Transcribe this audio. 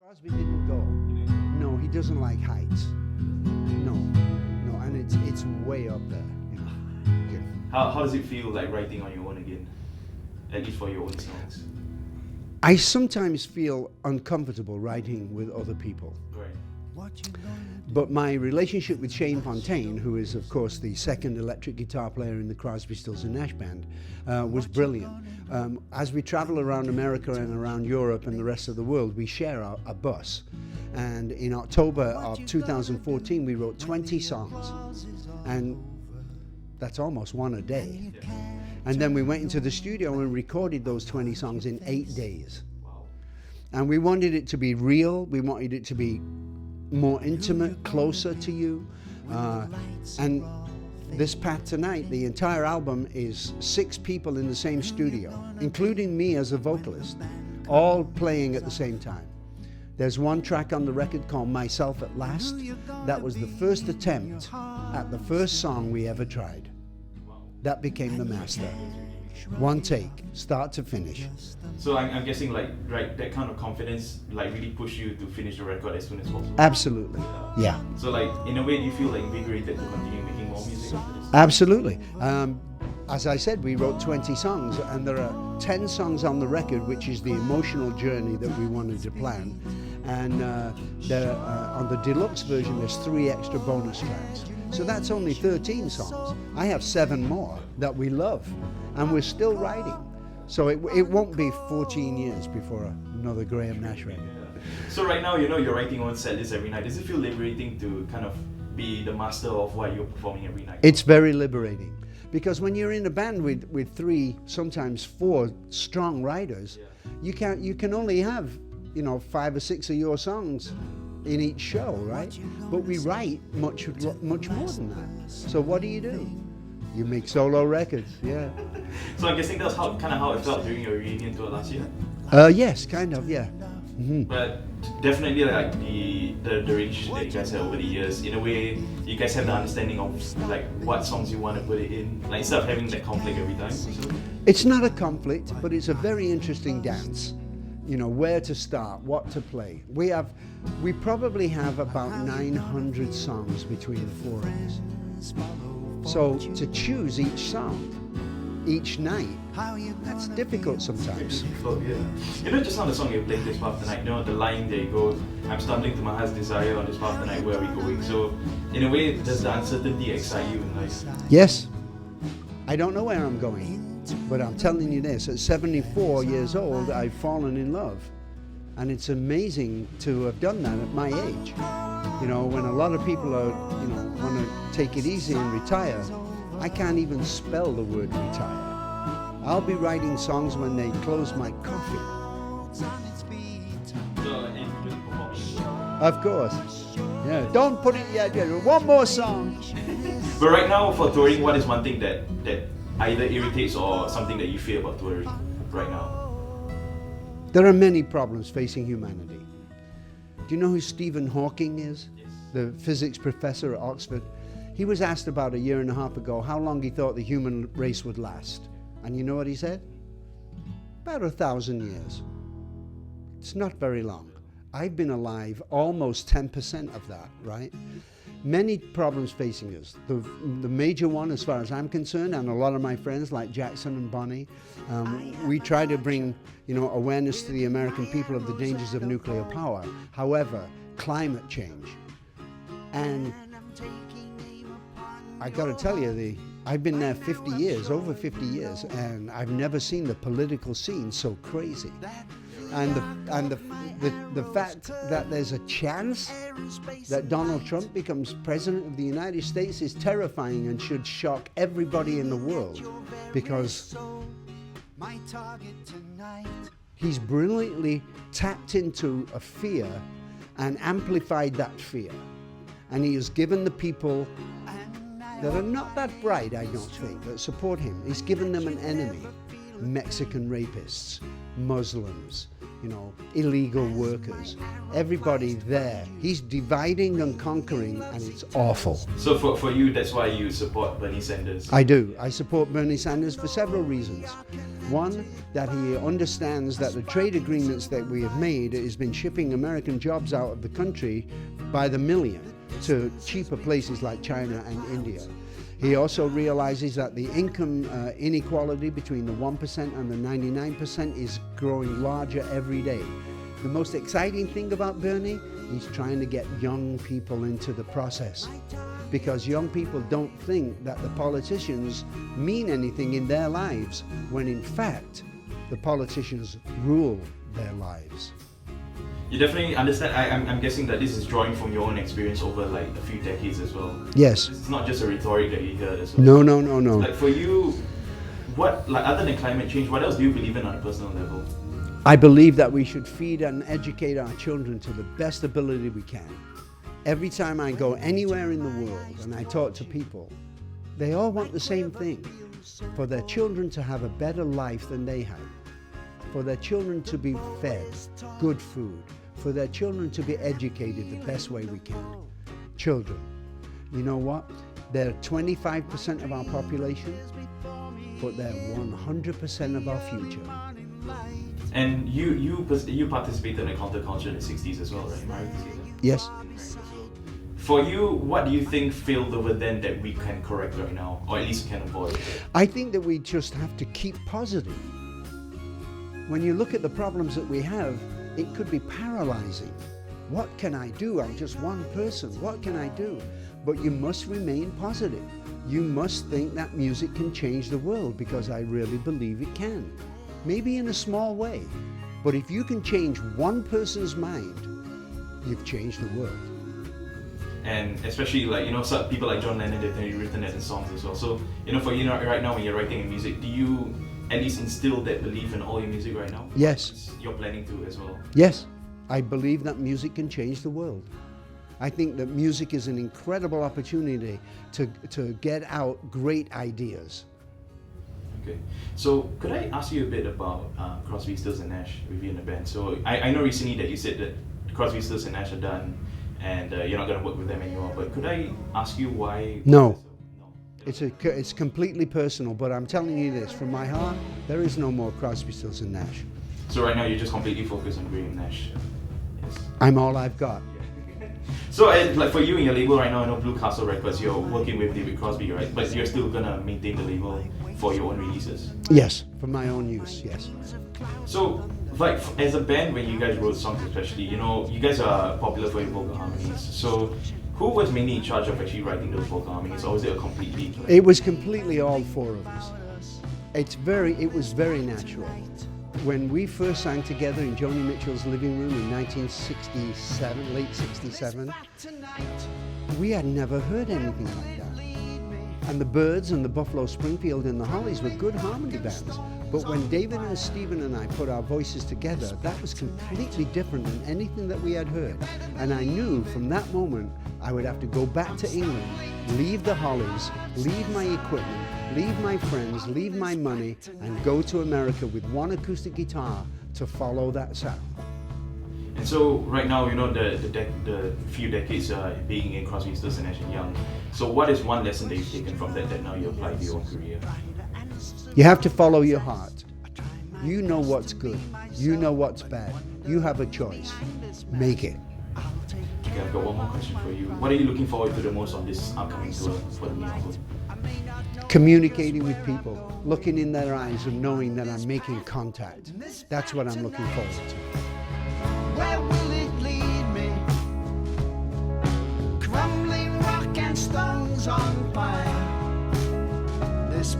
Crosby didn't go. No, he doesn't like heights. No, no, and it's way up there. You know. Yeah. How does it feel like writing on your own again? At least for your own songs. I sometimes feel uncomfortable writing with other people. Right. But my relationship with Shane Fontaine, who is of course the second electric guitar player in the Crosby, Stills and Nash band, was brilliant. As we travel around America and around Europe and the rest of the world, we share a bus. And in October of 2014, we wrote 20 songs. And that's almost one a day. Yeah. And then we went into the studio and recorded those 20 songs in 8 days. Wow. And we wanted it to be real. We wanted it to be more intimate, closer to you. And this Path Tonight, the entire album is 6 people in the same studio, including me as a vocalist, all playing at the same time. There's one track on the record called Myself at Last. That was the first attempt at the first song we ever tried. That became the master. One take, start to finish. So I'm guessing like that kind of confidence like really pushed you to finish the record as soon as possible. Absolutely, yeah. So like in a way, do you feel like invigorated to continue making more music after this? Absolutely. As I said, we wrote 20 songs, and there are 10 songs on the record, which is the emotional journey that we wanted to plan. And on the deluxe version, there's 3 extra bonus tracks. So that's only 13 songs. I have 7 more that we love, and we're still writing. So it won't be 14 years before another Graham Nash record. So right now, you know, you're writing on set list every night. Does it feel liberating to kind of be the master of what you're performing every night? It's very liberating, because when you're in a band with 3, sometimes 4 strong writers, you can only have 5 or 6 of your songs in each show, right? But we write much more than that. So what do? You make solo records, yeah. So I'm guessing that's kind of how it felt during your reunion tour last year. Yes, kind of, yeah. Mm-hmm. But definitely like the range that you guys have over the years, in a way, you guys have the understanding of like what songs you want to put it in, like instead of having that conflict every time. So. It's not a conflict, but it's a very interesting dance. Where to start, what to play. We probably have about 900 songs between the 4 of us. So to choose each song, each night, that's difficult sometimes. Yeah. Just on the song you're playing this path tonight, the line there goes, I'm stumbling to my heart's desire on this path tonight, where are we going? So in a way, does the uncertainty excite you in life? Yes. I don't know where I'm going. But I'm telling you this, at 74 years old, I've fallen in love. And it's amazing to have done that at my age. When a lot of people are, want to take it easy and retire, I can't even spell the word retire. I'll be writing songs when they close my coffee. Of course. Yeah, don't put it yet. One more song. But right now, for touring, what is one thing that either irritates or something that you fear about touring right now? There are many problems facing humanity. Do you know who Stephen Hawking is? Yes. The physics professor at Oxford. He was asked about a year and a half ago how long he thought the human race would last. And you know what he said? About 1,000 years. It's not very long. I've been alive almost 10% of that, right? Many problems facing us. The major one, as far as I'm concerned, and a lot of my friends like Jackson and Bonnie, we try to bring awareness to the American people of the dangers of nuclear power. However, climate change. And I got to tell you, I've been there 50 years, over 50 years, and I've never seen the political scene so crazy. And the fact that there's a chance that Donald Trump becomes president of the United States is terrifying and should shock everybody in the world, because he's brilliantly tapped into a fear and amplified that fear. And he has given the people that are not that bright, I don't think, that support him, he's given them an enemy. Mexican rapists, Muslims, illegal workers, everybody there. He's dividing and conquering, and it's awful. So for you, that's why you support Bernie Sanders? I do. I support Bernie Sanders for several reasons. One, that he understands that the trade agreements that we have made has been shipping American jobs out of the country by the million to cheaper places like China and India. He also realizes that the income inequality between the 1% and the 99% is growing larger every day. The most exciting thing about Bernie, he's trying to get young people into the process, because young people don't think that the politicians mean anything in their lives, when in fact the politicians rule their lives. You definitely understand. I'm guessing that this is drawing from your own experience over like a few decades as well. Yes. It's not just a rhetoric that you heard as well. No. Like for you, what, like other than climate change, what else do you believe in on a personal level? I believe that we should feed and educate our children to the best ability we can. Every time I go anywhere in the world and I talk to people, they all want the same thing: for their children to have a better life than they had, for their children to be fed good food, for their children to be educated the best way we can. Children, you know what? They're 25% of our population, but they're 100% of our future. And you participated in a counterculture in the 60s as well, right? Am I right to say that? Yes. For you, what do you think failed over then that we can correct right now, or at least can avoid? I think that we just have to keep positive. When you look at the problems that we have, it could be paralyzing. What can I do? I'm just one person. What can I do? But you must remain positive. You must think that music can change the world, because I really believe it can. Maybe in a small way, but if you can change one person's mind, you've changed the world. And especially like, you know, some people like John Lennon, they've written it in songs as well. So, you know, for you right now when you're writing in music, do you at least instill that belief in all your music right now? Yes. You're planning to as well? Yes, I believe that music can change the world. I think that music is an incredible opportunity to get out great ideas. Okay, so could I ask you a bit about Crosby, Stills and Nash with you in the band? So I know recently that you said that Crosby, Stills and Nash are done and you're not going to work with them anymore, but could I ask you why? No. It's completely personal, but I'm telling you this, from my heart, there is no more Crosby, Stills and Nash. So right now you're just completely focused on Graham Nash? Yes. I'm all I've got. So like for you and your label right now, I know Blue Castle Records, you're working with David Crosby, right? But you're still going to maintain the label for your own releases? Yes, for my own use, yes. So, like, as a band, when you guys wrote songs especially, you know, you guys are popular for your vocal harmonies. So, who was mainly in charge of actually writing those vocal harmonies, or was it a completely... It was completely all four of us. It was very natural. When we first sang together in Joni Mitchell's living room in 1967, late 67, we had never heard anything like that. And the Byrds and the Buffalo Springfield and the Hollies were good harmony bands. But when David and Stephen and I put our voices together, that was completely different than anything that we had heard. And I knew from that moment I would have to go back to England, leave the Hollies, leave my equipment, leave my friends, leave my money, and go to America with one acoustic guitar to follow that sound. And so right now, you know, the few decades being in Crosby, Stills and Nash and Young. So what is one lesson that you've taken from that now you apply to your own career? You have to follow your heart. You know what's good. You know what's bad. You have a choice. Make it. Okay, I've got one more question for you. What are you looking forward to the most on this upcoming tour for the new album? Communicating with people, looking in their eyes and knowing that I'm making contact. That's what I'm looking forward to. Where will it lead me? Crumbling rock and stones on fire. This